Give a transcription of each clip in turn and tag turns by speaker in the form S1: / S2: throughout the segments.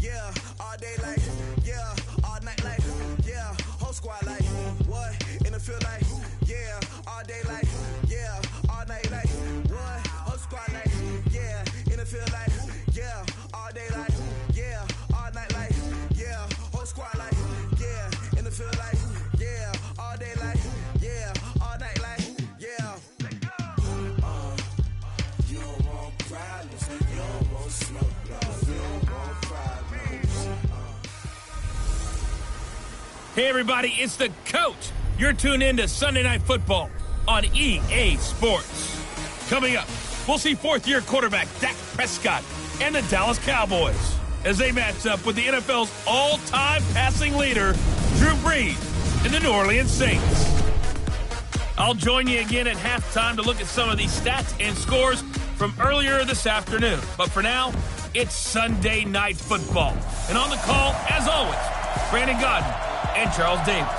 S1: yeah, all day like, yeah, all night like, yeah, whole squad like, what, in the field like, yeah, all day like, yeah, all night like, what, whole squad like, yeah, in the field like, yeah, all day like, yeah, all night like, yeah, whole squad like, yeah, in the field like, yeah, all day like, yeah, all night like, yeah. You don't want problems, you don't want smoke, you don't want problems.
S2: Hey everybody, it's the coach. You're tuned in to Sunday Night Football on EA Sports. Coming up, we'll see fourth-year quarterback Dak Prescott and the Dallas Cowboys as they match up with the NFL's all-time passing leader, Drew Brees, and the New Orleans Saints. I'll join you again at halftime to look at some of these stats and scores from earlier this afternoon. But for now, it's Sunday Night Football. And on the call, as always, Brandon Godden and Charles Davis.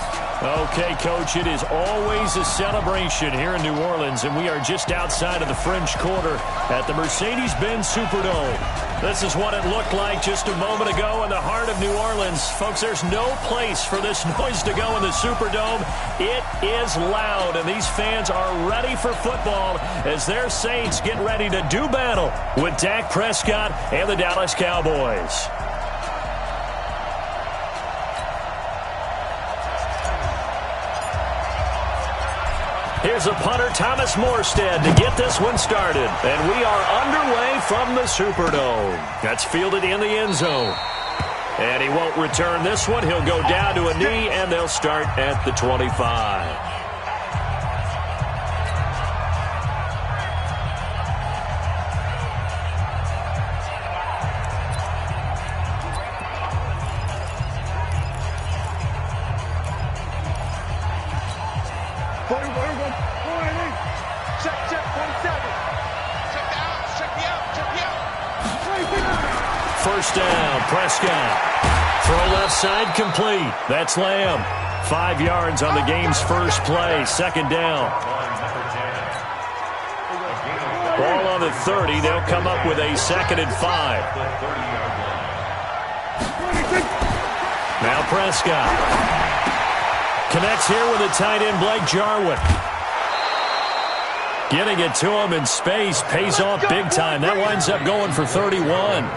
S3: Okay, Coach, it is always a celebration here in New Orleans, and we are just outside of the French Quarter at the Mercedes-Benz Superdome. This is what it looked like just a moment ago in the heart of New Orleans. Folks, there's no place for this noise to go in the Superdome. It is loud, and these fans are ready for football as their Saints get ready to do battle with Dak Prescott and the Dallas Cowboys. Here's a punter, Thomas Morstead, to get this one started. And we are underway from the Superdome. That's fielded in the end zone. And he won't return this one. He'll go down to a knee, and they'll start at the 25. First down, Prescott. Throw left side complete. That's Lamb. 5 yards on the game's first play. Second down. Ball on the 30. They'll come up with a 2nd and 5. Now Prescott. Connects here with the tight end, Blake Jarwin. Getting it to him in space pays off big time. That winds up going for 31.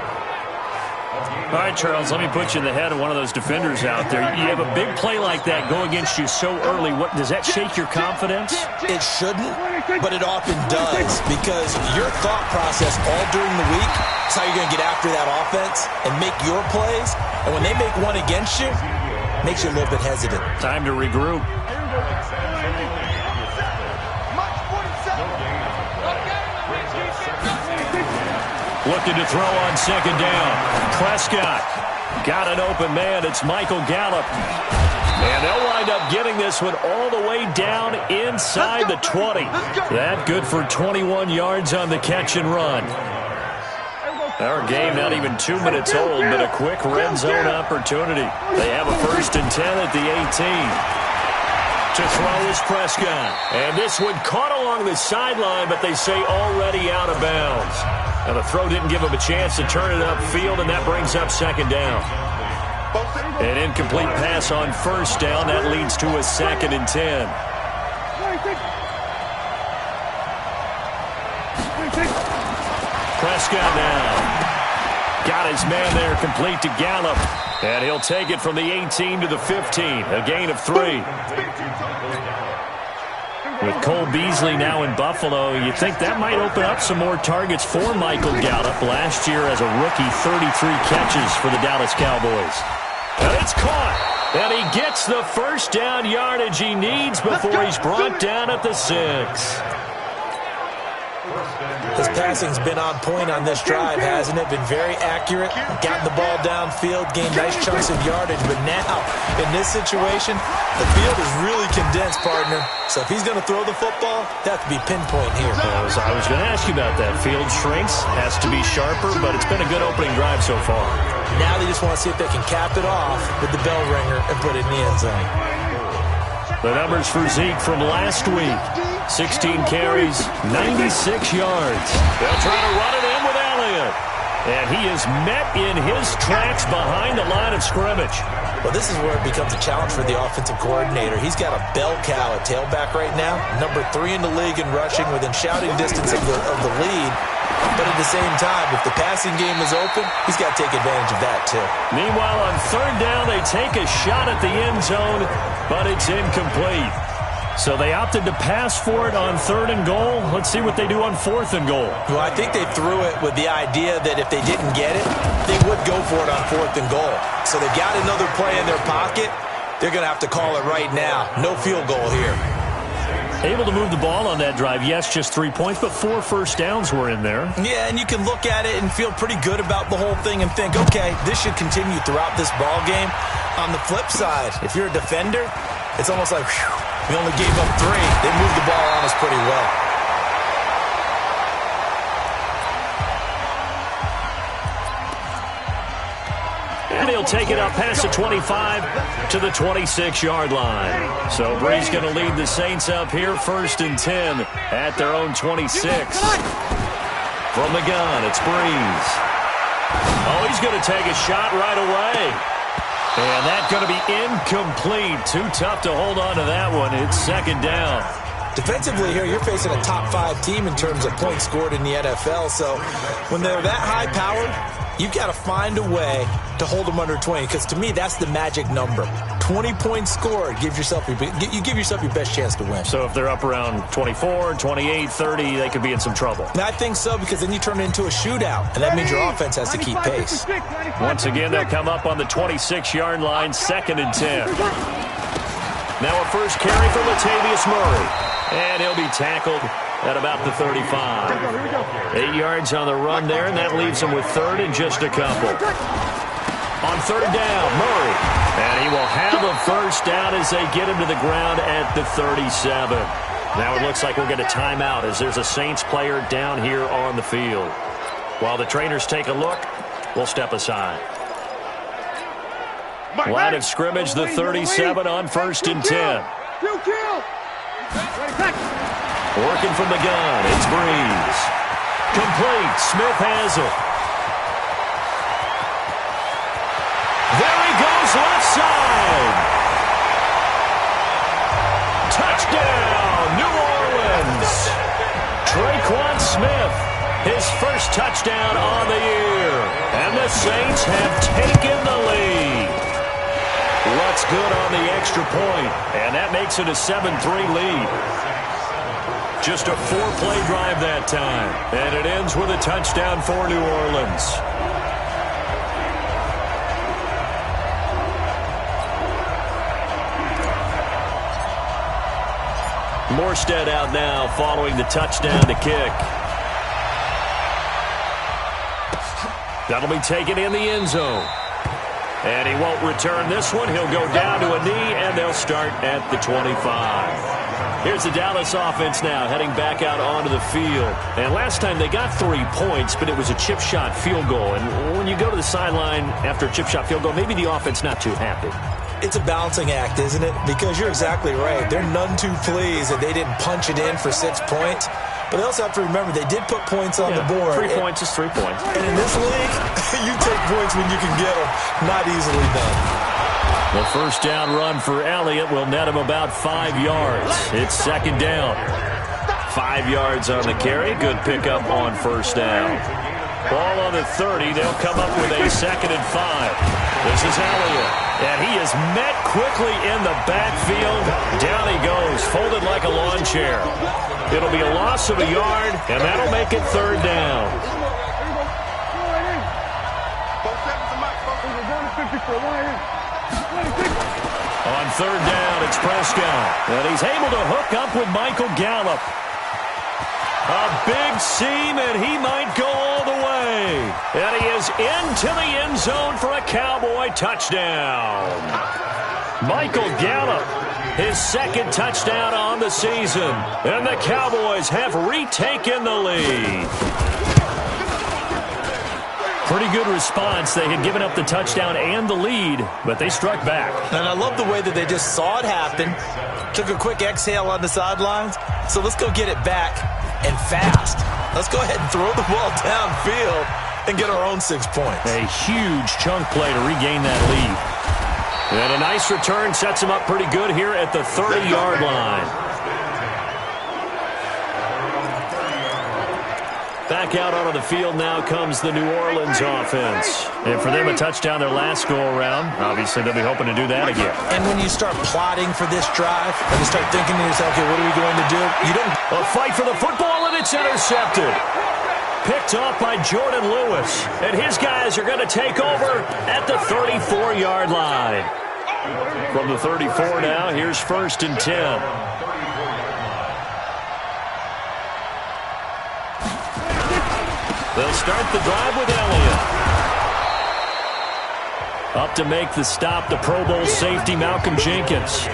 S3: All right, Charles, let me put you in the head of one of those defenders out there. You have a big play like that go against you so early. What does that shake your confidence?
S4: It shouldn't, but it often does because your thought process all during the week is how you're going to get after that offense and make your plays. And when they make one against you, it makes you a little bit hesitant.
S3: Time to regroup. Looking to throw on second down. Prescott got an open man. It's Michael Gallup. And they'll wind up getting this one all the way down inside the 20. That good for 21 yards on the catch and run. Our game not even 2 minutes old, but a quick red zone opportunity. They have a 1st and 10 at the 18. To throw is Prescott. And this one caught along the sideline, but they say already out of bounds. Now the throw didn't give him a chance to turn it upfield, and that brings up 2nd down. An incomplete pass on 1st down. That leads to a 2nd and 10. Prescott now. Got his man there complete to Gallup. And he'll take it from the 18 to the 15. A gain of 3. With Cole Beasley now in Buffalo, you think that might open up some more targets for Michael Gallup. Last year as a rookie, 33 catches for the Dallas Cowboys. And it's caught. And he gets the 1st down yardage he needs before he's brought down at the 6.
S4: His passing's been on point on this drive, hasn't it? Been very accurate, gotten the ball downfield, gained nice chunks of yardage. But now, in this situation, the field is really condensed, partner. So if he's going to throw the football, that has to be pinpoint here.
S3: I was going to ask you about that. Field shrinks, has to be sharper, but it's been a good opening drive so far.
S4: Now they just want to see if they can cap it off with the bell ringer and put it in the end zone.
S3: The numbers for Zeke from last week. 16 carries, 96 yards. They'll try to run it in with Elliott. And he is met in his tracks behind the line of scrimmage.
S4: Well, this is where it becomes a challenge for the offensive coordinator. He's got a bell cow at tailback right now, number 3 in the league in rushing, within shouting distance of the lead. But at the same time, if the passing game is open, he's got to take advantage of that too.
S3: Meanwhile, on third down, they take a shot at the end zone, but it's incomplete. So they opted to pass for it on 3rd and goal. Let's see what they do on 4th and goal.
S4: Well, I think they threw it with the idea that if they didn't get it, they would go for it on 4th and goal. So they've got another play in their pocket. They're going to have to call it right now. No field goal here.
S3: Able to move the ball on that drive. Yes, just 3 points, but 4 first downs were in there.
S4: Yeah, and you can look at it and feel pretty good about the whole thing and think, okay, this should continue throughout this ball game. On the flip side, if you're a defender, it's almost like, whew, we only gave up 3. They moved the ball on us pretty well.
S3: And he'll take it up past the 25 to the 26-yard line. So Bree's going to lead the Saints up here, 1st and 10 at their own 26. From the gun, it's Breeze. Oh, he's going to take a shot right away. And that's going to be incomplete. Too tough to hold on to that one. It's 2nd down.
S4: Defensively here, you're facing a top 5 team in terms of points scored in the NFL. So when they're that high-powered, you've got to find a way to hold them under 20, because to me, that's the magic number. 20 points scored, you give yourself your best chance to win.
S3: So if they're up around 24, 28, 30, they could be in some trouble.
S4: And I think so, because then you turn it into a shootout, and that means your offense has to keep pace.
S3: Once again, they'll come up on the 26-yard line, 2nd and 10. Now a first carry for Latavius Murray, and he'll be tackled at about the 35. 8 yards on the run there, and that leaves him with 3rd and just a couple. On 3rd down, Murray. And he will have a first down as they get him to the ground at the 37. Now it looks like we'll get a timeout as there's a Saints player down here on the field. While the trainers take a look, we'll step aside. Line of scrimmage, the 37 on 1st and 10. Working from the gun, it's Breeze. Complete, Smith has it. There he goes, left side. Touchdown, New Orleans. Traquan Smith, his first touchdown on the year. And the Saints have taken the lead. What's good on the extra point, and that makes it a 7-3 lead. Just a 4-play drive that time, and it ends with a touchdown for New Orleans. Morstead out now following the touchdown to kick. That'll be taken in the end zone. And he won't return this one. He'll go down to a knee, and they'll start at the 25. Here's the Dallas offense now heading back out onto the field. And last time they got 3 points, but it was a chip shot field goal. And when you go to the sideline after a chip shot field goal, maybe the offense not too happy.
S4: It's a balancing act, isn't it? Because you're exactly right. They're none too pleased that they didn't punch it in for 6 points. But they also have to remember they did put points on the board.
S3: 3 points is 3 points.
S4: And in this league, you take points when you can get them. Not easily done.
S3: The first down run for Elliott will net him about 5 yards. It's 2nd down. 5 yards on the carry. Good pickup on first down. Ball on the 30. They'll come up with a 2nd and 5. This is Elliott. And he is met quickly in the backfield. Down he goes, folded like a lawn chair. It'll be a loss of a yard, and that'll make it 3rd down. On 3rd down, it's Prescott. And he's able to hook up with Michael Gallup. A big seam, and he might go all the way. And he is into the end zone for a Cowboy touchdown. Michael Gallup, his 2nd touchdown on the season. And the Cowboys have retaken the lead. Pretty good response. They had given up the touchdown and the lead, but they struck back.
S4: And I love the way that they just saw it happen, took a quick exhale on the sidelines. So let's go get it back and fast. Let's go ahead and throw the ball downfield and get our own 6 points.
S3: A huge chunk play to regain that lead. And a nice return sets him up pretty good here at the 30-yard line. Back out onto the field now comes the New Orleans offense. And for them, a touchdown their last go-around. Obviously, they'll be hoping to do that again.
S4: And when you start plotting for this drive, and you start thinking to yourself, okay, what are we going to do? You don't...
S3: A fight for the football, and it's intercepted. Picked off by Jordan Lewis. And his guys are going to take over at the 34-yard line. From the 34 now, here's 1st and 10. They'll start the drive with Elliott. Up to make the stop, the Pro Bowl safety, Malcolm Jenkins.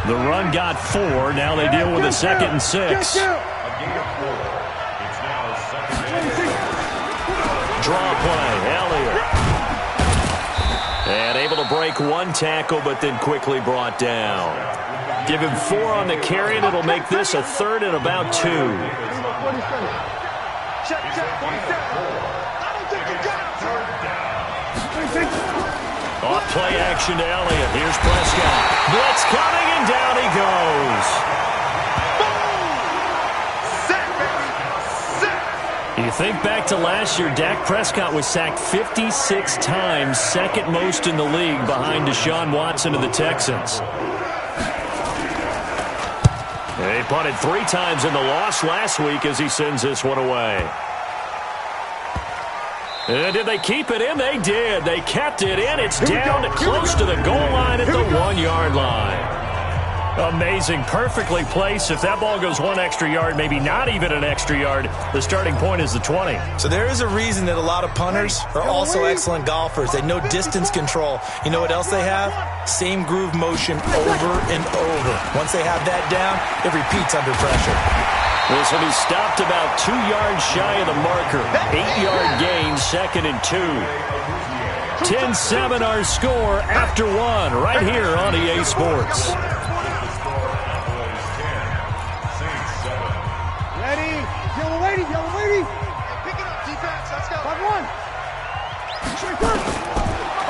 S3: The run got 4. Now they deal with a 2nd and 6. Draw play, Elliott. And able to break one tackle, but then quickly brought down. Give him 4 on the carry, and it'll make this a 3rd and about 2.
S1: Check, 47. I don't think you got it.
S3: Off play action to Elliott. Here's Prescott. Blitz coming, and down he goes. Boom! Sack, baby. Sack. You think back to last year, Dak Prescott was sacked 56 times, 2nd most in the league behind Deshaun Watson of the Texans. They punted 3 times in the loss last week as he sends this one away. And did they keep it in? They did. They kept it in. It's down to close to the goal line at the 1-yard line. Amazing. Perfectly placed. If that ball goes 1 extra yard, maybe not even an extra yard, the starting point is the 20.
S4: So there is a reason that a lot of punters are also excellent golfers. They know distance control. You know what else they have? Same groove motion over and over. Once they have that down, it repeats under pressure.
S3: This will be stopped about 2 yards shy of the marker. 8-yard gain, 2nd and 2. 10-7 our score after 1 right here on EA Sports.
S1: Ready? Yellow lady, yellow lady. Pick it up, defense. Let's go. 5-1.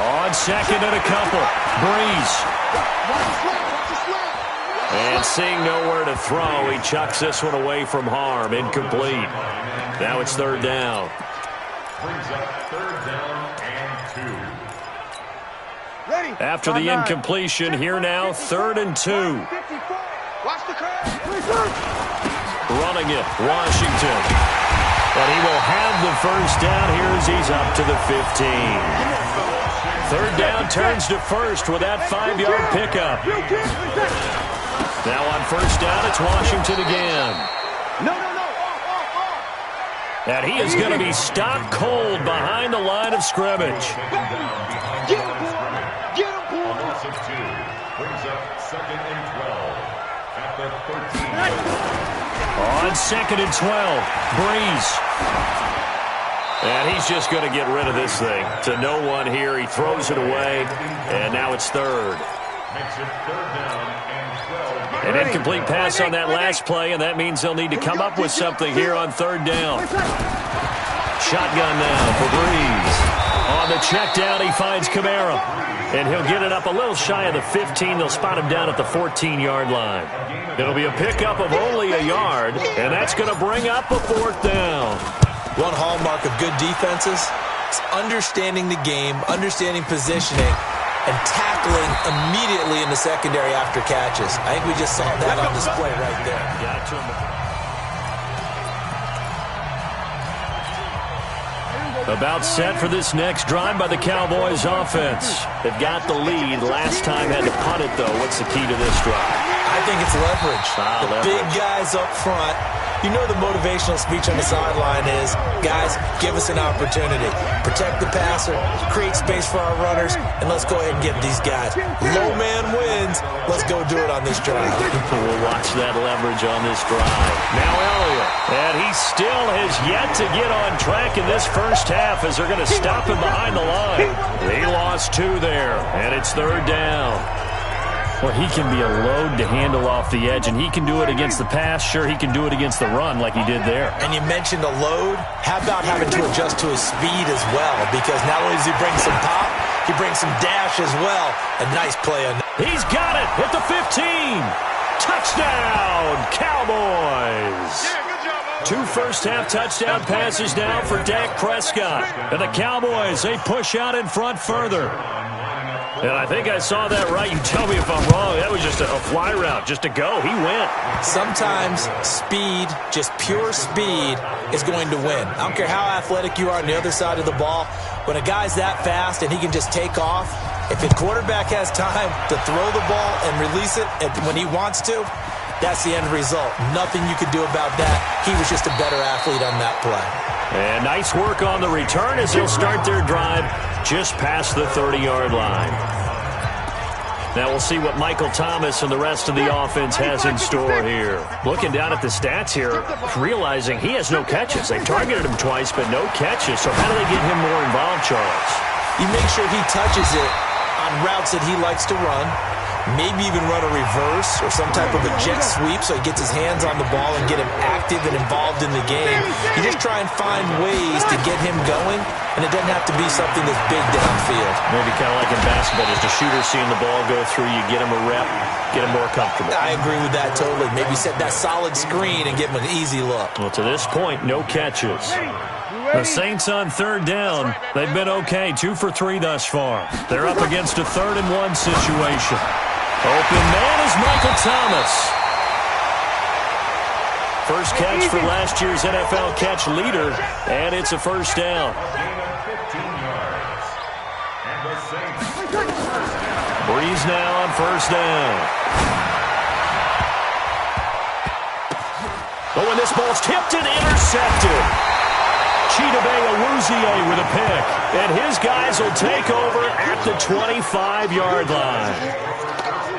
S3: On 2nd and a couple. Breeze. And seeing nowhere to throw, he chucks this one away from harm. Incomplete. Now it's 3rd down.
S1: Brings up 3rd down and 2. Ready?
S3: After the incompletion, here now, 3rd and 2.
S1: Watch the curve.
S3: Running it, Washington. But he will have the 1st down here as he's up to the 15. 3rd down turns to 1st with that 5-yard pickup. Now on 1st down, it's Washington again.
S1: No.
S3: And he is going to be stopped cold behind the line of scrimmage.
S1: Get him, boy.
S5: Brings up 2nd and 12 at the 13.
S3: On 2nd and 12, Breeze. And he's just going to get rid of this thing. To no one here. He throws it away, and now it's 3rd.
S5: Makes it 3rd down and 12.
S3: An incomplete pass on that last play, and that means they'll need to come up with something here on 3rd down. Shotgun now for Breeze. On the check down, he finds Kamara. And he'll get it up a little shy of the 15. They'll spot him down at the 14-yard line. It'll be a pickup of only a yard, and that's going to bring up a 4th down.
S4: One hallmark of good defenses is understanding the game, understanding positioning, and tackling immediately in the secondary after catches. I think we just saw that on display right there.
S3: Got to him. About set for this next drive by the Cowboys offense. They've got the lead. Last time had to punt it, though. What's the key to this drive?
S4: I think it's leverage. The big guys up front. You know the motivational speech on the sideline is, guys, give us an opportunity. Protect the passer, create space for our runners, and let's go ahead and get these guys. Low man wins. Let's go do it on this drive.
S3: We'll watch that leverage on this drive. Now Elliott. And he still has yet to get on track in this first half as they're going to stop him behind the line. They lost 2 there, and it's 3rd down. Well, he can be a load to handle off the edge, and he can do it against the pass. Sure, he can do it against the run like he did there.
S4: And you mentioned a load. How about having to adjust to his speed as well? Because not only does he bring some pop, he brings some dash as well. A nice play.
S3: He's got it at the 15. Touchdown, Cowboys. Two first-half touchdown passes now for Dak Prescott. And the Cowboys, they push out in front further. And I think I saw that right. You tell me if I'm wrong. That was just a fly route, just to go. He went.
S4: Sometimes speed, just pure speed, is going to win. I don't care how athletic you are on the other side of the ball. When a guy's that fast and he can just take off, if the quarterback has time to throw the ball and release it when he wants to, that's the end result. Nothing you could do about that. He was just a better athlete on that play.
S3: And nice work on the return as they'll start their drive just past the 30-yard line. Now we'll see what Michael Thomas and the rest of the offense has in store here. Looking down at the stats here, realizing he has no catches. They've targeted him twice, but no catches. So how do they get him more involved, Charles?
S4: You make sure he touches it on routes that he likes to run. Maybe even run a reverse or some type of a jet sweep so he gets his hands on the ball and get him active and involved in the game. You just try and find ways to get him going, and it doesn't have to be something that's big downfield.
S3: Maybe kind of like in basketball, just a shooter seeing the ball go through, you get him a rep, get him more comfortable.
S4: I agree with that totally. Maybe set that solid screen and give him an easy look.
S3: Well, to this point, no catches. The Saints on third down, they've been okay, 2 for 3 thus far. They're up against a 3rd-and-1 situation. Open man is Michael Thomas. First catch for last year's NFL catch leader, and it's a first down. Breeze now on first down. Oh, and this ball's tipped and intercepted. Chidobe Awuzie with a pick, and his guys will take over at the 25-yard line.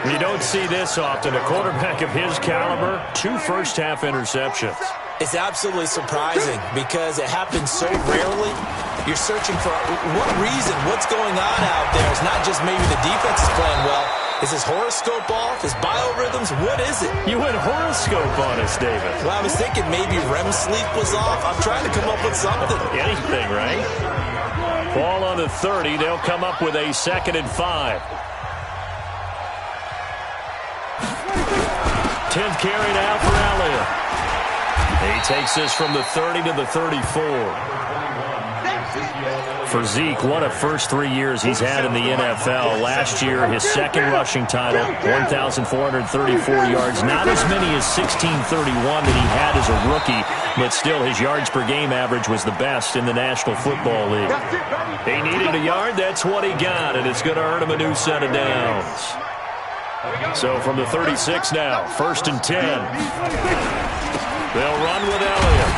S3: You don't see this often. A quarterback of his caliber, 2 first-half interceptions.
S4: It's absolutely surprising because it happens so rarely. You're searching for what reason, what's going on out there. It's not just maybe the defense is playing well. Is his horoscope off? His biorhythms? What is it?
S3: You went horoscope on us, David.
S4: Well, I was thinking maybe REM sleep was off. I'm trying to come up with something.
S3: Anything, right? Ball on the 30. They'll come up with a 2nd and 5. 10th carry now for Elliott. He takes this from the 30 to the 34. For Zeke, what a first 3 years he's had in the NFL. Last year, his 2nd rushing title, 1,434 yards. Not as many as 1,631 that he had as a rookie, but still his yards per game average was the best in the National Football League. He needed a yard, that's what he got, and it's going to earn him a new set of downs. So from the 36 now, 1st and 10. They'll run with Elliott.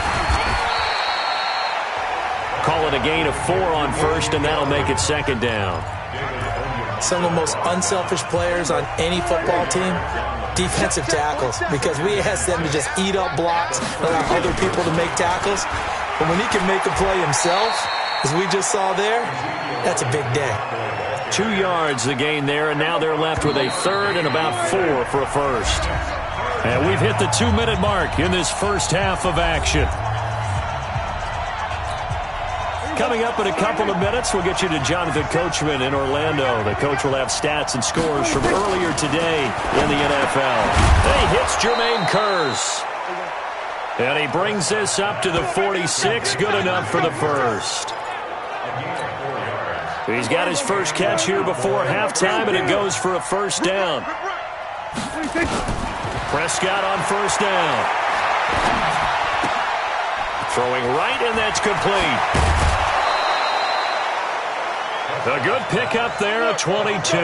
S3: Call it a gain of 4 on first, and that'll make it 2nd down.
S4: Some of the most unselfish players on any football team, defensive tackles, because we ask them to just eat up blocks, allow other people to make tackles. But when he can make a play himself, as we just saw there, that's a big day.
S3: 2 yards the gain there, and now they're left with a 3rd and about 4 for a first. And we've hit the 2-minute mark in this first half of action. Coming up in a couple of minutes, we'll get you to Jonathan Coachman in Orlando. The coach will have stats and scores from earlier today in the NFL. And he hits Jermaine Kearse. And he brings this up to the 46, good enough for the first. He's got his first catch here before halftime, and it goes for a first down. Prescott on first down. Throwing right, and that's complete. A good pickup there at 22.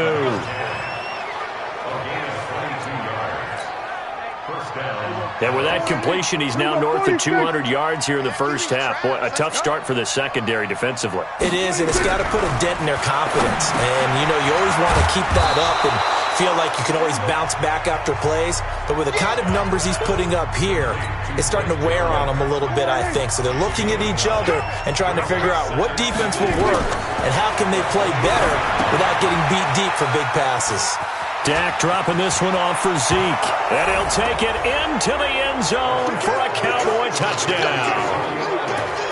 S3: And with that completion, he's now north of 200 yards here in the first half. Boy, a tough start for the secondary defensively.
S4: It is, and it's got to put a dent in their confidence. And, you know, you always want to keep that up and feel like you can always bounce back after plays. But with the kind of numbers he's putting up here, it's starting to wear on them a little bit, I think. So they're looking at each other and trying to figure out what defense will work and how can they play better without getting beat deep for big passes.
S3: Dak dropping this one off for Zeke. And he'll take it into the end zone for a Cowboy touchdown.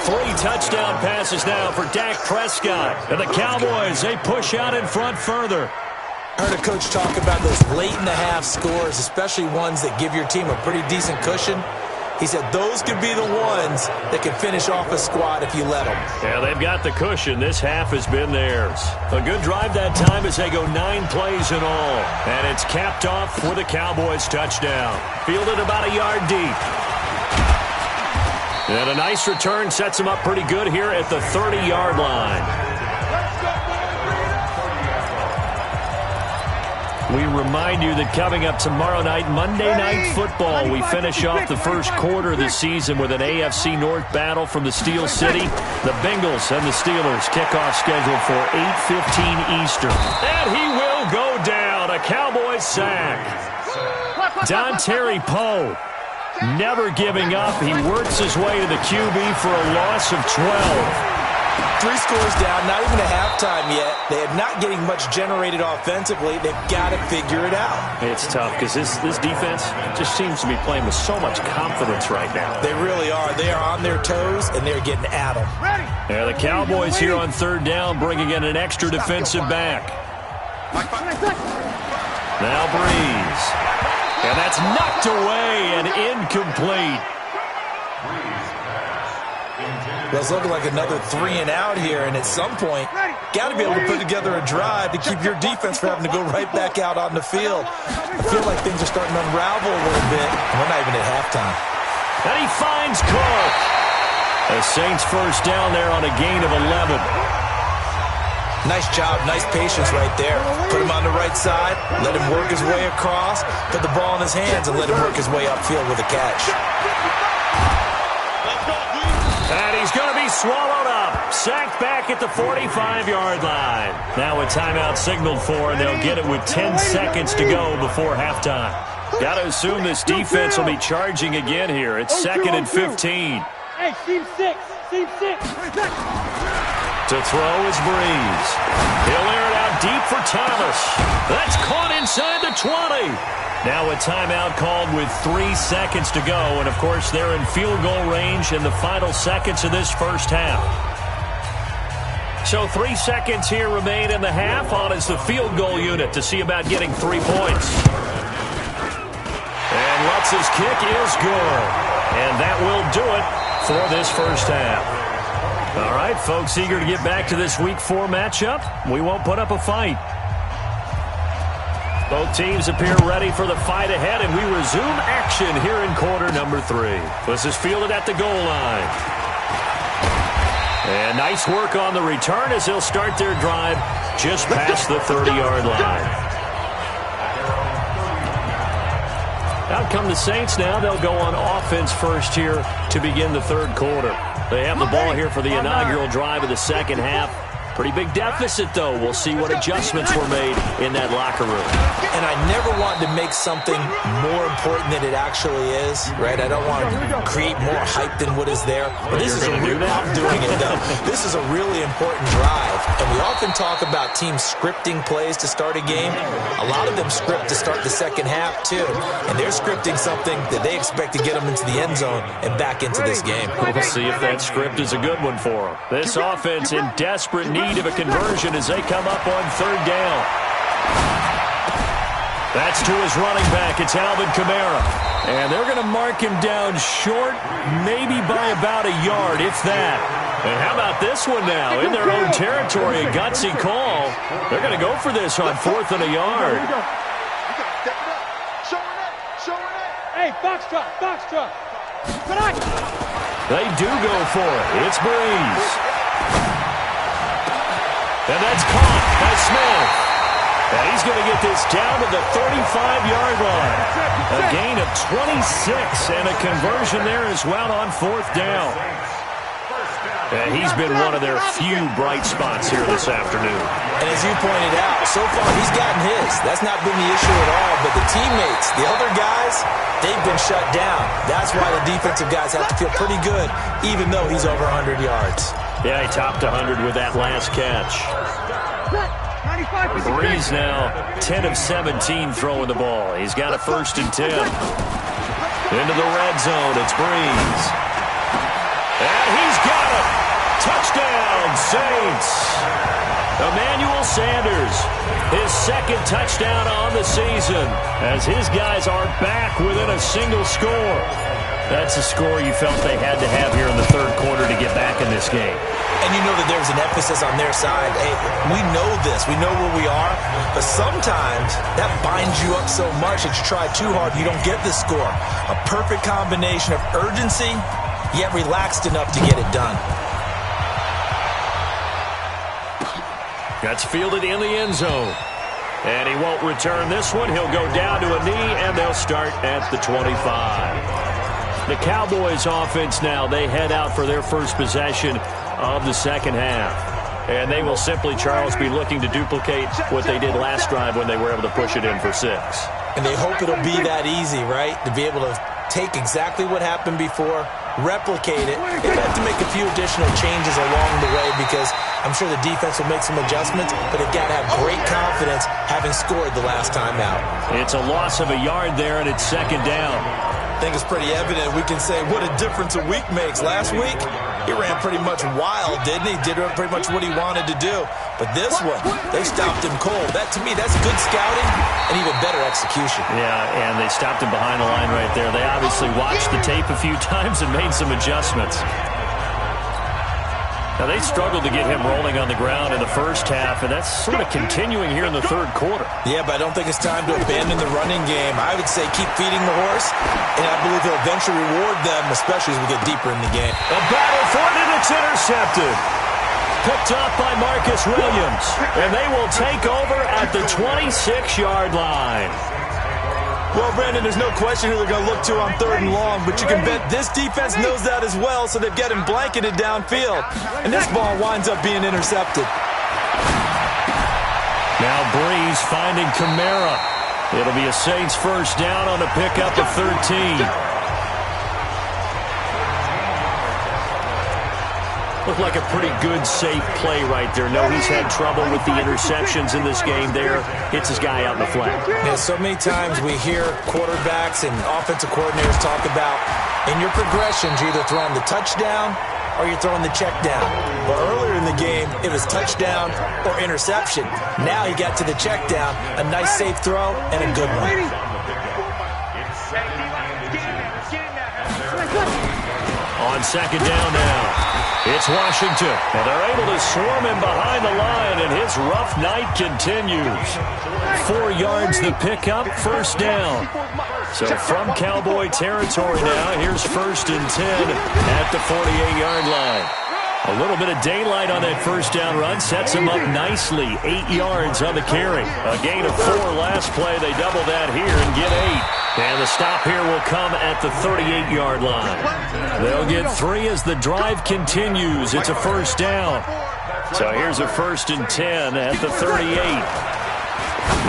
S3: 3 touchdown passes now for Dak Prescott. And the Cowboys, they push out in front further.
S4: I heard a coach talk about those late-in-the-half scores, especially ones that give your team a pretty decent cushion. He said those could be the ones that can finish off a squad if you let them.
S3: Yeah, they've got the cushion. This half has been theirs. A good drive that time as they go 9 plays in all. And it's capped off with a Cowboys touchdown. Fielded about a yard deep. And a nice return sets them up pretty good here at the 30-yard line. We remind you that coming up tomorrow night, Monday Night Football, we finish off the first quarter of the season with an AFC North battle from the Steel City. The Bengals and the Steelers kickoff scheduled for 8:15 Eastern. And he will go down. A Cowboys sack. Dontari Poe never giving up. He works his way to the QB for a loss of 12.
S4: 3 scores down, not even a halftime yet. They are not getting much generated offensively. They've got to figure it out.
S3: It's tough because this defense just seems to be playing with so much confidence right now.
S4: They really are. They are on their toes, and they're getting at them.
S3: Yeah, the Cowboys here on 3rd down, bringing in an extra defensive back. Now Breeze. And that's knocked away and incomplete.
S4: Well, it's looking like another 3 and out here, and at some point, got to be able to put together a drive to keep your defense from having to go right back out on the field. I feel like things are starting to unravel a little bit, and we're not even at halftime.
S3: And he finds Cook. The Saints first down there on a gain of 11.
S4: Nice job, nice patience right there. Put him on the right side, let him work his way across, put the ball in his hands, and let him work his way upfield with a catch.
S3: And he's going to be swallowed up. Sacked back at the 45-yard line. Now a timeout signaled for, and they'll get it with 10 seconds to go before halftime. Got to assume this defense will be charging again here. It's 2nd and 15.
S6: Hey, team 6. Team 6.
S3: To throw is Breeze. He'll air it out deep for Thomas. That's caught inside the 20. Now a timeout called with 3 seconds to go. And, of course, they're in field goal range in the final seconds of this first half. So 3 seconds here remain in the half. On is the field goal unit to see about getting 3 points. And Lutz's kick is good. And that will do it for this first half. All right, folks, eager to get back to this Week 4 matchup. We won't put up a fight. Both teams appear ready for the fight ahead, and we resume action here in quarter number 3. This is fielded at the goal line. And nice work on the return as they'll start their drive just past the 30-yard line. Out come the Saints now. They'll go on offense first here to begin the 3rd quarter. They have the ball here for the inaugural drive of the second half. Pretty big deficit, though. We'll see what adjustments were made in that locker room.
S4: And I never want to make something more important than it actually is, right? I don't want to create more hype than what is there. But this is I'm doing it, though. This is a really important drive. And we often talk about teams scripting plays to start a game. A lot of them script to start the second half, too. And they're scripting something that they expect to get them into the end zone and back into this game.
S3: We'll see if that script is a good one for them. This offense in desperate need of a conversion as they come up on 3rd down. That's to his running back. It's Alvin Kamara. And they're going to mark him down short, maybe by about a yard, if that. And how about this one now? In their own territory, a gutsy call. They're going to go for this on 4th and a yard.
S6: Hey, box truck, box truck.
S3: They do go for it. It's Breeze. And that's caught by Smith. And he's going to get this down to the 35-yard line. A gain of 26 and a conversion there as well on 4th down. And he's been one of their few bright spots here this afternoon.
S4: And as you pointed out, so far he's gotten his. That's not been the issue at all. But the teammates, the other guys, they've been shut down. That's why the defensive guys have to feel pretty good, even though he's over 100 yards.
S3: Yeah, he topped 100 with that last catch. Breeze now 10 of 17 throwing the ball. He's got a 1st and 10. Into the red zone, it's Breeze. And he's got it. Touchdown, Saints. Emmanuel Sanders, his 2nd touchdown on the season as his guys are back within a single score. That's a score you felt they had to have here in the 3rd quarter to get back in this game.
S4: And you know that there's an emphasis on their side. Hey, we know this. We know where we are. But sometimes that binds you up so much that you try too hard, you don't get the score. A perfect combination of urgency, yet relaxed enough to get it done.
S3: That's fielded in the end zone. And he won't return this one. He'll go down to a knee, and they'll start at the 25. The Cowboys offense now, they head out for their first possession of the 2nd half. And they will simply, Charles, be looking to duplicate what they did last drive when they were able to push it in for 6.
S4: And they hope it'll be that easy, right? To be able to take exactly what happened before, replicate it. They have to make a few additional changes along the way because I'm sure the defense will make some adjustments, but they've got to have great confidence having scored the last time out.
S3: It's a loss of a yard there, and it's 2nd down.
S4: I think it's pretty evident. We can say what a difference a week makes. Last week, he ran pretty much wild, didn't he? Did pretty much what he wanted to do. But this one, they stopped him cold. That, to me, that's good scouting and even better execution.
S3: Yeah, and they stopped him behind the line right there. They obviously watched the tape a few times and made some adjustments. Now, they struggled to get him rolling on the ground in the 1st half, and that's sort of continuing here in the 3rd quarter.
S4: Yeah, but I don't think it's time to abandon the running game. I would say keep feeding the horse, and I believe he'll eventually reward them, especially as we get deeper in the game.
S3: A battle for it, and it's intercepted. Picked up by Marcus Williams, and they will take over at the 26-yard line.
S4: Well, Brandon, there's no question who they're going to look to on 3rd and long, but you can bet this defense knows that as well, so they've got him blanketed downfield. And this ball winds up being intercepted.
S3: Now Breeze finding Kamara. It'll be a Saints 1st down on a pickup of 13. Looked like a pretty good, safe play right there. No, he's had trouble with the interceptions in this game there. Hits his guy out in the flat.
S4: Yeah, so many times we hear quarterbacks and offensive coordinators talk about in your progressions, you're either throwing the touchdown or you're throwing the check down. But earlier in the game, it was touchdown or interception. Now he got to the check down, a nice safe throw, and a good one.
S3: On 2nd down now. It's Washington, and they're able to swarm him behind the line, and his rough night continues. 4 yards the pickup, 1st down. So from Cowboy territory now, here's 1st and 10 at the 48-yard line. A little bit of daylight on that 1st down run sets him up nicely. 8 yards on the carry. A gain of 4 last play. They double that here and get 8. And the stop here will come at the 38-yard line. They'll get 3 as the drive continues. It's a 1st down. So here's a 1st and 10 at the 38.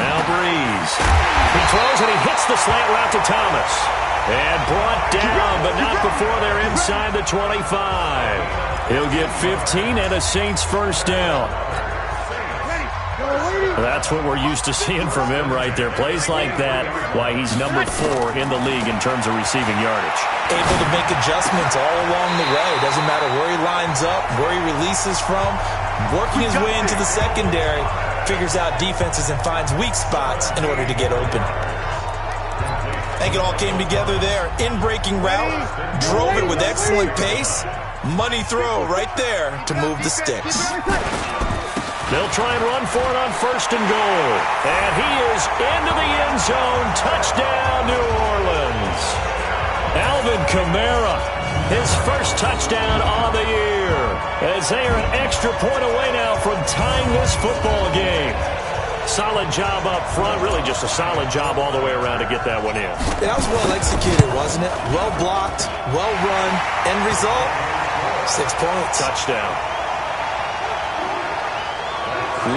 S3: Now Breeze. He throws and he hits the slant route to Thomas. And brought down, but not before they're inside the 25. He'll get 15 and a Saints 1st down. That's what we're used to seeing from him right there. Plays like that, why he's number 4 in the league in terms of receiving yardage.
S4: Able to make adjustments all along the way. Doesn't matter where he lines up, where he releases from. Working his way into the secondary, figures out defenses and finds weak spots in order to get open. I think it all came together there. In-breaking route, drove it with excellent pace. Money throw right there to move the sticks.
S3: They'll try and run for it on 1st and goal. And he is into the end zone. Touchdown, New Orleans. Alvin Kamara, his 1st touchdown on the year. As they are an extra point away now from tying this football game. solid job up front. Really just a solid job all the way around to get that one in.
S4: That was well executed, wasn't it? Well blocked, well run. End result, 6 points.
S3: Touchdown.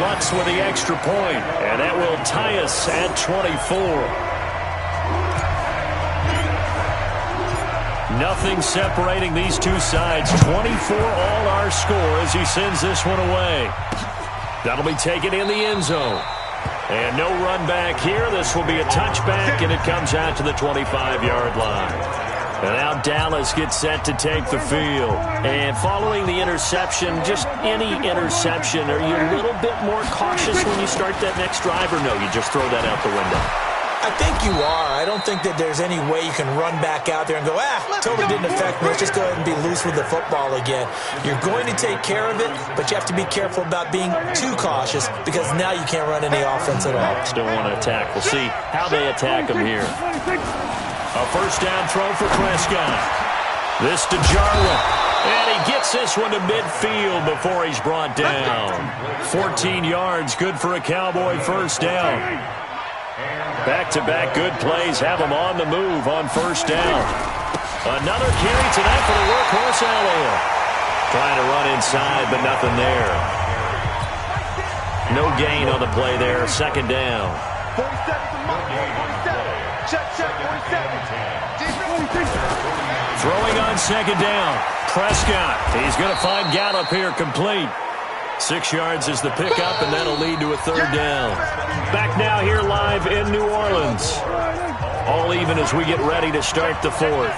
S3: Lutz with the extra point, and that will tie us at 24. Nothing separating these two sides. 24 all our score as he sends this one away. That'll be taken in the end zone. And no run back here. This will be a touchback, and it comes out to the 25-yard line. And now Dallas gets set to take the field. And following the interception, just any interception, are you a little bit more cautious when you start that next drive, or no, you just throw that out the window?
S4: I think you are. I don't think that there's any way you can run back out there and go, totally didn't affect me. Let's just go ahead and be loose with the football again. You're going to take care of it, but you have to be careful about being too cautious because now you can't run any offense at all.
S3: Still want to attack. We'll see how they attack them here. A first down throw for Prescott. This to Jarwin. And he gets this one to midfield before he's brought down. 14 yards, good for a Cowboy first down. Back-to-back good plays have him on the move on first down. Another carry tonight for the workhorse Elliott. Trying to run inside, but nothing there. No gain on the play there. Second down.
S6: 47. Check, 47.
S3: Throwing on second down. Prescott. He's going to find Gallup here complete. 6 yards is the pickup, and that'll lead to a third down. Back now here live in New Orleans. All even as we get ready to start the fourth.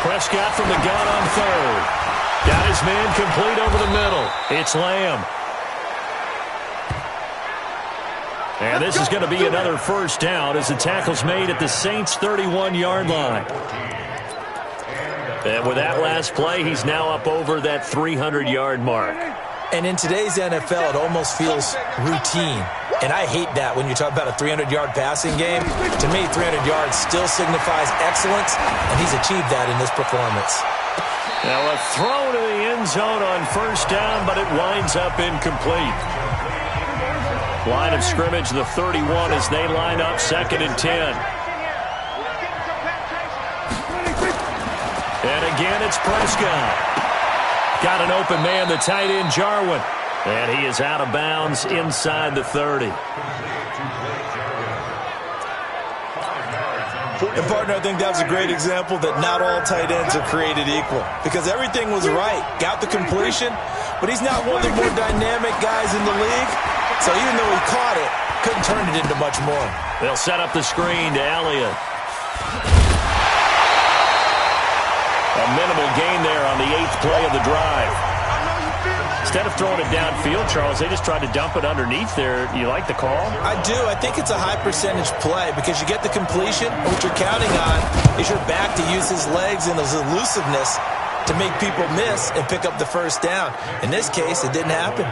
S3: Prescott from the gun on third. Got his man complete over the middle. It's Lamb. And this is going to be another first down as the tackle's made at the Saints' 31-yard line. And with that last play, he's now up over that 300-yard mark.
S4: And in today's NFL, it almost feels routine. And I hate that when you talk about a 300-yard passing game. To me, 300 yards still signifies excellence, and he's achieved that in this performance.
S3: Now a throw to the end zone on first down, but it winds up incomplete. Line of scrimmage, the 31 as they line up second and 10. And again, it's Prescott. Got an open man, the tight end, Jarwin. And he is out of bounds inside the 30.
S4: And, partner, I think that's a great example that not all tight ends are created equal. Because everything was right. Got the completion, but he's not one of the more dynamic guys in the league. So even though he caught it, couldn't turn it into much more.
S3: They'll set up the screen to Elliott. A minimal gain there on the 8th play of the drive. Instead of throwing it downfield, Charles, they just tried to dump it underneath there. You like the call?
S4: I do. I think it's a high-percentage play because you get the completion, and what you're counting on is your back to use his legs and his elusiveness to make people miss and pick up the first down. In this case, it didn't happen.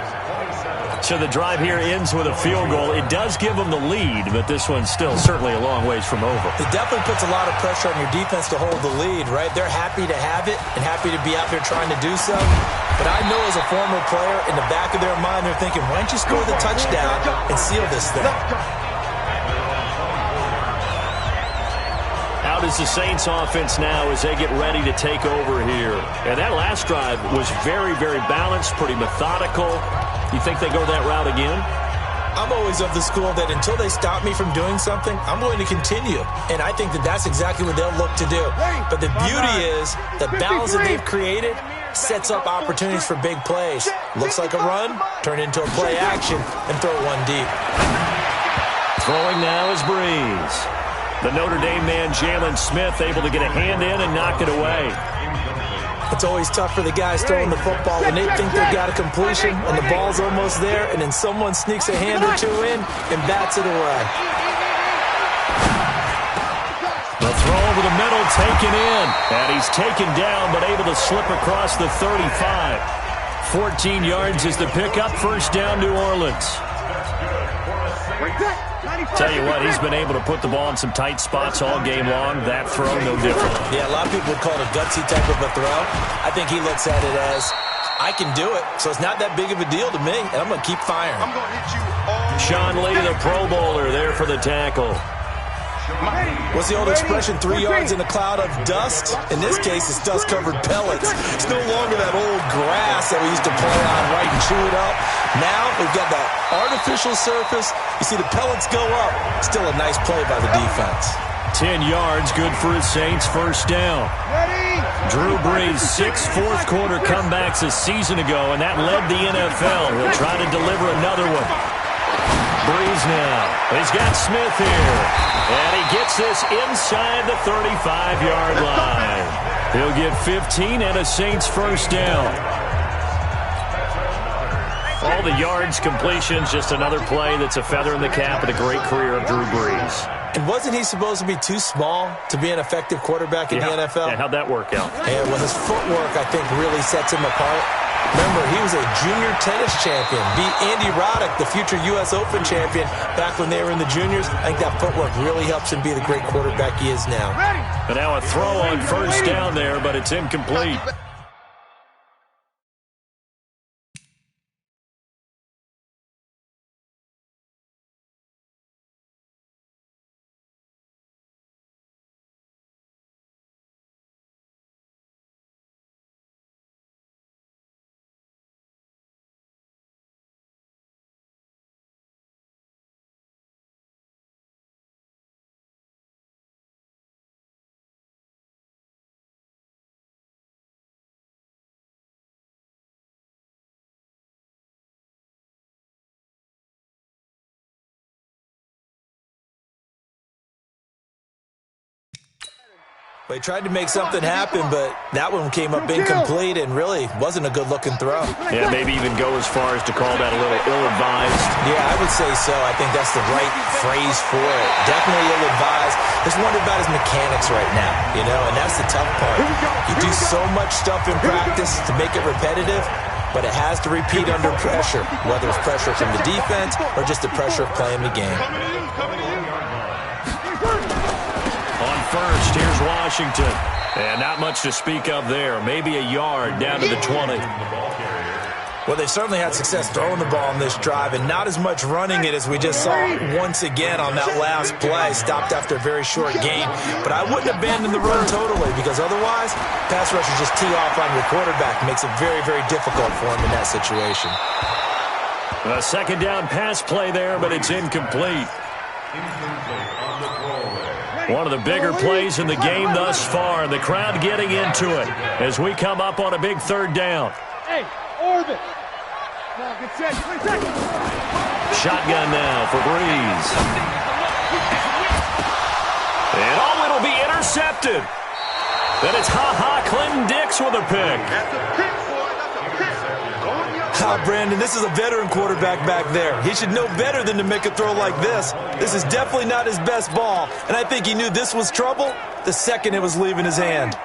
S3: So the drive here ends with a field goal. It does give them the lead, but this one's still certainly a long ways from over.
S4: It definitely puts a lot of pressure on your defense to hold the lead, right? They're happy to have it and happy to be out there trying to do so. But I know as a former player, in the back of their mind, they're thinking, why don't you score the touchdown and seal this thing?
S3: Out is the Saints offense now as they get ready to take over here. And that last drive was very, very balanced, pretty methodical. You think they go that route again?
S4: I'm always of the school that until they stop me from doing something, I'm going to continue. And I think that that's exactly what they'll look to do. But the beauty is the balance that they've created sets up opportunities for big plays. Looks like a run, turn into a play action, and throw one deep.
S3: Throwing now is Breeze. The Notre Dame man, Jalen Smith, able to get a hand in and knock it away.
S4: It's always tough for the guys throwing the football when they think they've got a completion and the ball's almost there, and then someone sneaks a hand or two in and bats it away.
S3: The throw over the middle, taken in. And he's taken down, but able to slip across the 35. 14 yards is the pickup. First down, New Orleans. Tell you what, he's been able to put the ball in some tight spots all game long. That throw, no different.
S4: Yeah, a lot of people would call it a gutsy type of a throw. I think he looks at it as, I can do it, so it's not that big of a deal to me, and I'm going to keep firing.
S1: I'm going to hit you all.
S3: Sean Lee, the Pro Bowler, there for the tackle.
S4: What's the old expression, 3 yards in a cloud of dust? In this case, it's dust-covered pellets. It's no longer that old grass that we used to play on, right, and chew it up. Now we've got that artificial surface. You see the pellets go up. Still a nice play by the defense.
S3: 10 yards, good for his Saints, first down. Drew Brees, 6 fourth-quarter comebacks a season ago, and that led the NFL. He'll try to deliver another one. Brees now. He's got Smith here. And he gets this inside the 35-yard line. He'll get 15 and a Saints first down. All the yards, completions, just another play that's a feather in the cap of the great career of Drew Brees.
S4: And wasn't he supposed to be too small to be an effective quarterback in the NFL?
S3: Yeah, how'd that work out?
S4: And well, his footwork, I think, really sets him apart. Remember, he was a junior tennis champion. Beat Andy Roddick, the future U.S. Open champion, back when they were in the juniors. I think that footwork really helps him be the great quarterback he is now.
S3: But now a throw on first down there, but it's incomplete.
S4: They tried to make something happen, but that one came up incomplete and really wasn't a good-looking throw.
S3: Yeah, maybe even go as far as to call that a little ill-advised.
S4: Yeah, I would say so. I think that's the right phrase for it. Definitely ill-advised. Just wonder about his mechanics right now, and that's the tough part. You do so much stuff in practice to make it repetitive, but it has to repeat under pressure, whether it's pressure from the defense or just the pressure of playing the game.
S3: On first, here's Washington. And not much to speak of there. Maybe a yard down to the 20.
S4: Well, they certainly had success throwing the ball on this drive and not as much running it as we just saw once again on that last play. Stopped after a very short gain. But I wouldn't abandon the run totally because otherwise, pass rushers just tee off on your quarterback. Makes it very, very difficult for him in that situation.
S3: A second down pass play there, but it's incomplete. One of the bigger plays in the game thus far. The crowd getting into it as we come up on a big third down.
S6: Hey, orbit. Come on, get set. 20 seconds.
S3: Shotgun now for Brees. And it'll be intercepted. Then it's Clinton Dix with a pick.
S1: That's a pick, boy. That's a pick.
S4: Brandon, this is a veteran quarterback back there. He should know better than to make a throw like this. This is definitely not his best ball, and I think he knew this was trouble the second it was leaving his hand.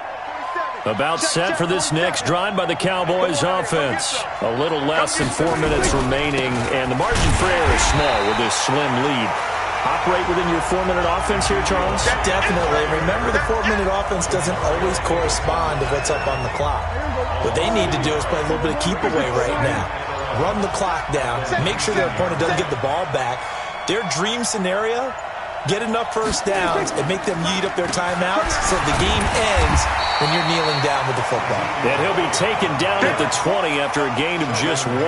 S3: About set for this next drive by the Cowboys offense. A little less than 4 minutes remaining, and the margin for error is small with this slim lead. Operate within your 4-minute offense here, Charles?
S4: Definitely. Remember, the 4-minute offense doesn't always correspond to what's up on the clock. What they need to do is play a little bit of keep away right now. Run the clock down. Make sure their opponent doesn't get the ball back. Their dream scenario, get enough first downs and make them eat up their timeouts so the game ends when you're kneeling down with the football.
S3: And he'll be taken down at the 20 after a gain of just 1.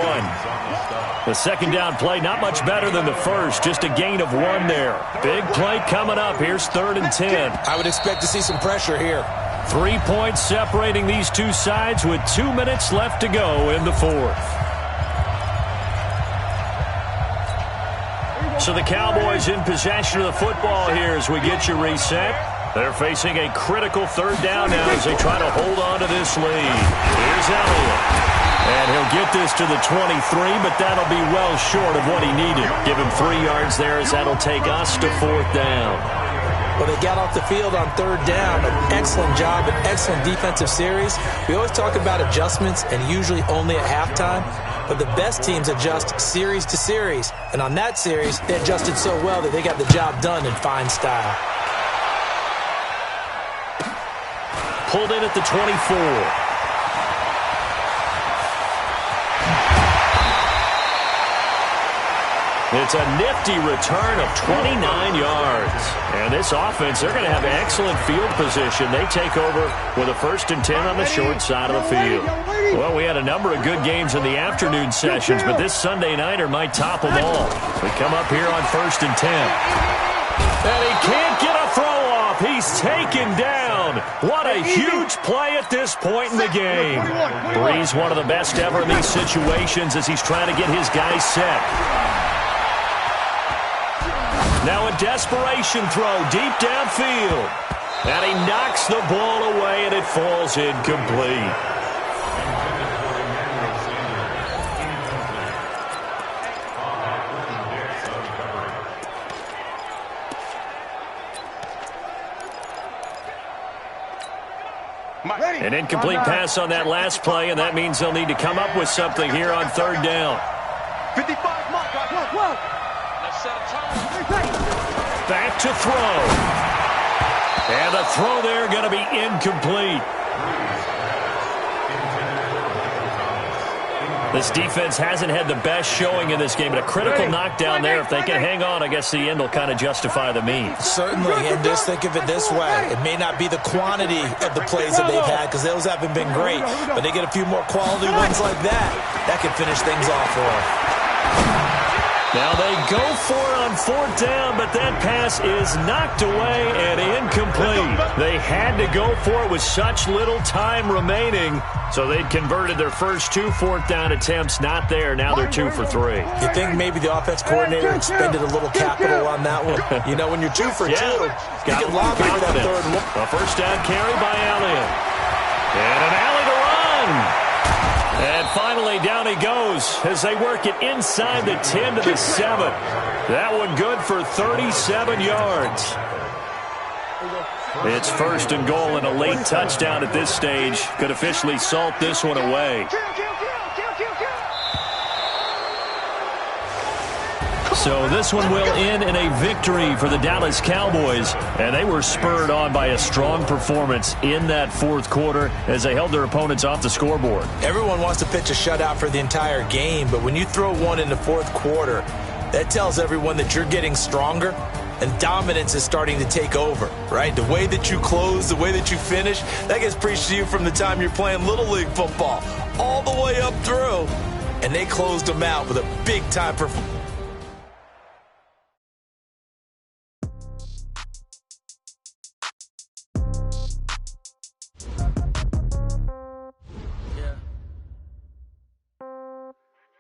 S3: The second down play, not much better than the first, just a gain of 1 there. Big play coming up. Here's 3rd and 10.
S4: I would expect to see some pressure here.
S3: 3 points separating these two sides with 2 minutes left to go in the 4th. So the Cowboys in possession of the football here as we get you reset. They're facing a critical 3rd down now as they try to hold on to this lead. Here's Elliott. And he'll get this to the 23, but that'll be well short of what he needed. Give him 3 yards there as that'll take us to 4th down.
S4: Well, they got off the field on 3rd down. An excellent job, an excellent defensive series. We always talk about adjustments and usually only at halftime. but the best teams adjust series to series. And on that series, they adjusted so well that they got the job done in fine style.
S3: Pulled in at the 24. It's a nifty return of 29 yards. And this offense, they're going to have excellent field position. They take over with a 1st and 10 on the short side of the field. Well, we had a number of good games in the afternoon sessions, but this Sunday nighter might top them all. We come up here on 1st and 10. And he can't get a throw off. He's taken down. What a huge play at this point in the game. Brees, one of the best ever in these situations as he's trying to get his guys set. Now a desperation throw deep downfield. And he knocks the ball away, and it falls incomplete. An incomplete pass on that last play, and that means they'll need to come up with something here on 3rd down.
S6: 55, mark, whoa.
S3: Back to throw. And the throw there going to be incomplete. This defense hasn't had the best showing in this game, but a critical knockdown there. If they can hang on, I guess the end will kind of justify the means.
S4: Certainly, and just think of it this way. It may not be the quantity of the plays that they've had, because those haven't been great, but they get a few more quality ones like that. That can finish things off for them.
S3: Now they go for it on 4th down, but that pass is knocked away and incomplete. They had to go for it with such little time remaining, so they'd converted their first 2 4th down attempts. Not there. Now they're 2 for 3.
S4: You think maybe the offense coordinator expended a little capital on that one? You know, when you're 2 for 2, you can lob over that 3rd one.
S3: A 1st down carry by Elliott. And an alley to run. And finally, down he goes as they work it inside the 10 to the 7. That one good for 37 yards. It's 1st and goal, and a late touchdown at this stage could officially salt this one away. So this one will end in a victory for the Dallas Cowboys, and they were spurred on by a strong performance in that 4th quarter as they held their opponents off the scoreboard.
S4: Everyone wants to pitch a shutout for the entire game, but when you throw one in the 4th quarter, that tells everyone that you're getting stronger and dominance is starting to take over, right? The way that you close, the way that you finish, that gets preached to you from the time you're playing Little League football all the way up through, and they closed them out with a big-time performance.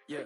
S7: Yeah.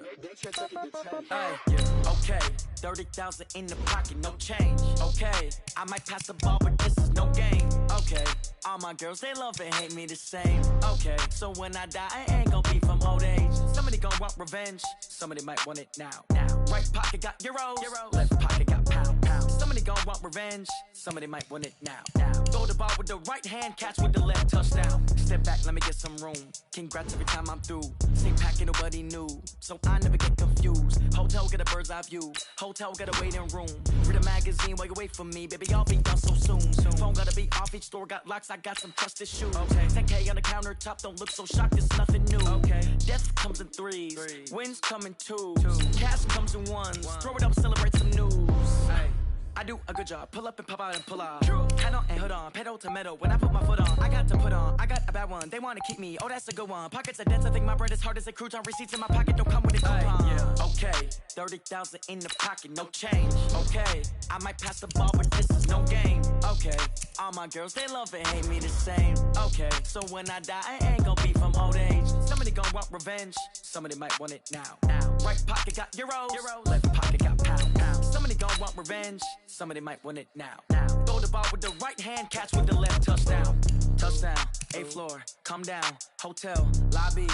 S7: Okay. 30,000 in the pocket, no change. Okay. I might pass the ball, but this is no game. Okay. All my girls, they love and hate me the same. Okay. So when I die, I ain't gonna be from old age. Somebody gonna want revenge. Somebody might want it now. Right pocket got euros. Left pocket got pounds. Somebody gonna want revenge. Somebody might want it now. Throw the ball with the right hand, catch with the left, touchdown. Step back, let me get some room. Congrats every time I'm through. Same packet, nobody knew. So I never get confused. Hotel get a bird's eye view. Hotel get a waiting room. Read a magazine while you wait for me. Baby, I'll be done so soon. Phone gotta be off, each store got locks. I got some trusted shoes. Okay. 10K on the countertop, don't look so shocked, it's nothing new. Okay. Death comes in threes. Wins come in twos. Cash comes in ones. Throw it up, celebrate some news. Hey. I do a good job. Pull up and pop out and pull off. Hat on and hood on. Pedal to metal. When I put my foot on, I got to put on. I got a bad one. They want to keep me. Oh, that's a good one. Pockets are dense. I think my bread is hard as a crouton. Receipts in my pocket don't come with a coupon. Yeah. Okay. 30,000 in the pocket. No change. Okay. I might pass the ball, but this is no game. Okay. All my girls, they love and hate me the same. Okay. So when I die, I ain't gonna be from old age. Somebody gonna want revenge. Somebody might want it now. Right pocket got euros. Left pocket got pounds. Somebody gonna want revenge. Somebody might want it now. Throw the ball with the right hand, catch with the left, touchdown. Touchdown, 8th floor, come down, hotel, lobby.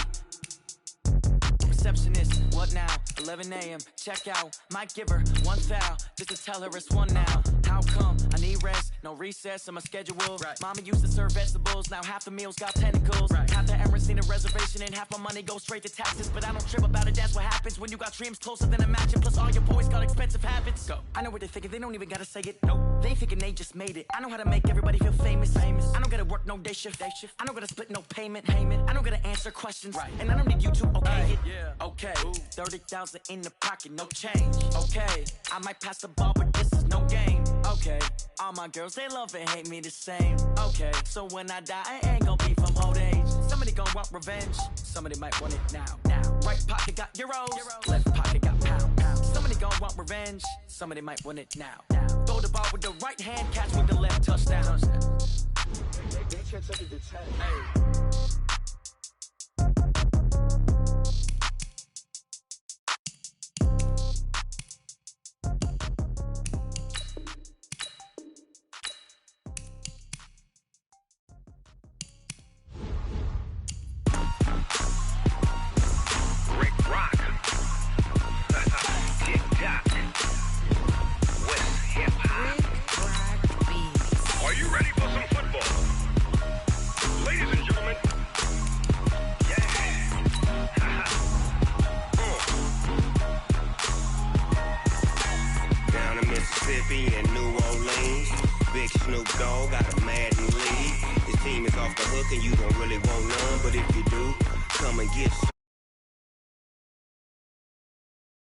S7: Receptionist, what now? 11 a.m. Check out. Might give her one foul just to tell her it's one now. How come? I need rest. No recess in my schedule. Right. Mama used to serve vegetables. Now half the meals got tentacles. Right. Half the Emirates need a reservation and half my money goes straight to taxes. But I don't trip about it. That's what happens when you got dreams closer than a match. And plus all your boys got expensive habits. Go. I know what they're thinking. They don't even gotta say it. Nope. They ain't thinking they just made it. I know how to make everybody feel famous. I don't gotta work no day shift. I don't gotta split no payment. I don't gotta answer questions. Right. And I don't need you to okay it. Yeah. Okay. 30,000 in the pocket, no change. Okay. I might pass the ball, but this is no game. Okay. All my girls, they love and hate me the same. Okay. So when I die, I ain't gonna be from old age. Somebody gon' want revenge. Somebody might want it now. Right pocket got euros. Left pocket got pounds. Somebody gon' want revenge. Somebody might want it now. Throw the ball with the right hand, catch with the left, touchdown.
S8: And New Orleans, Big Snoop Dogg got a Madden lead. His team is off the hook and you don't really want none, but if you do, come and get some.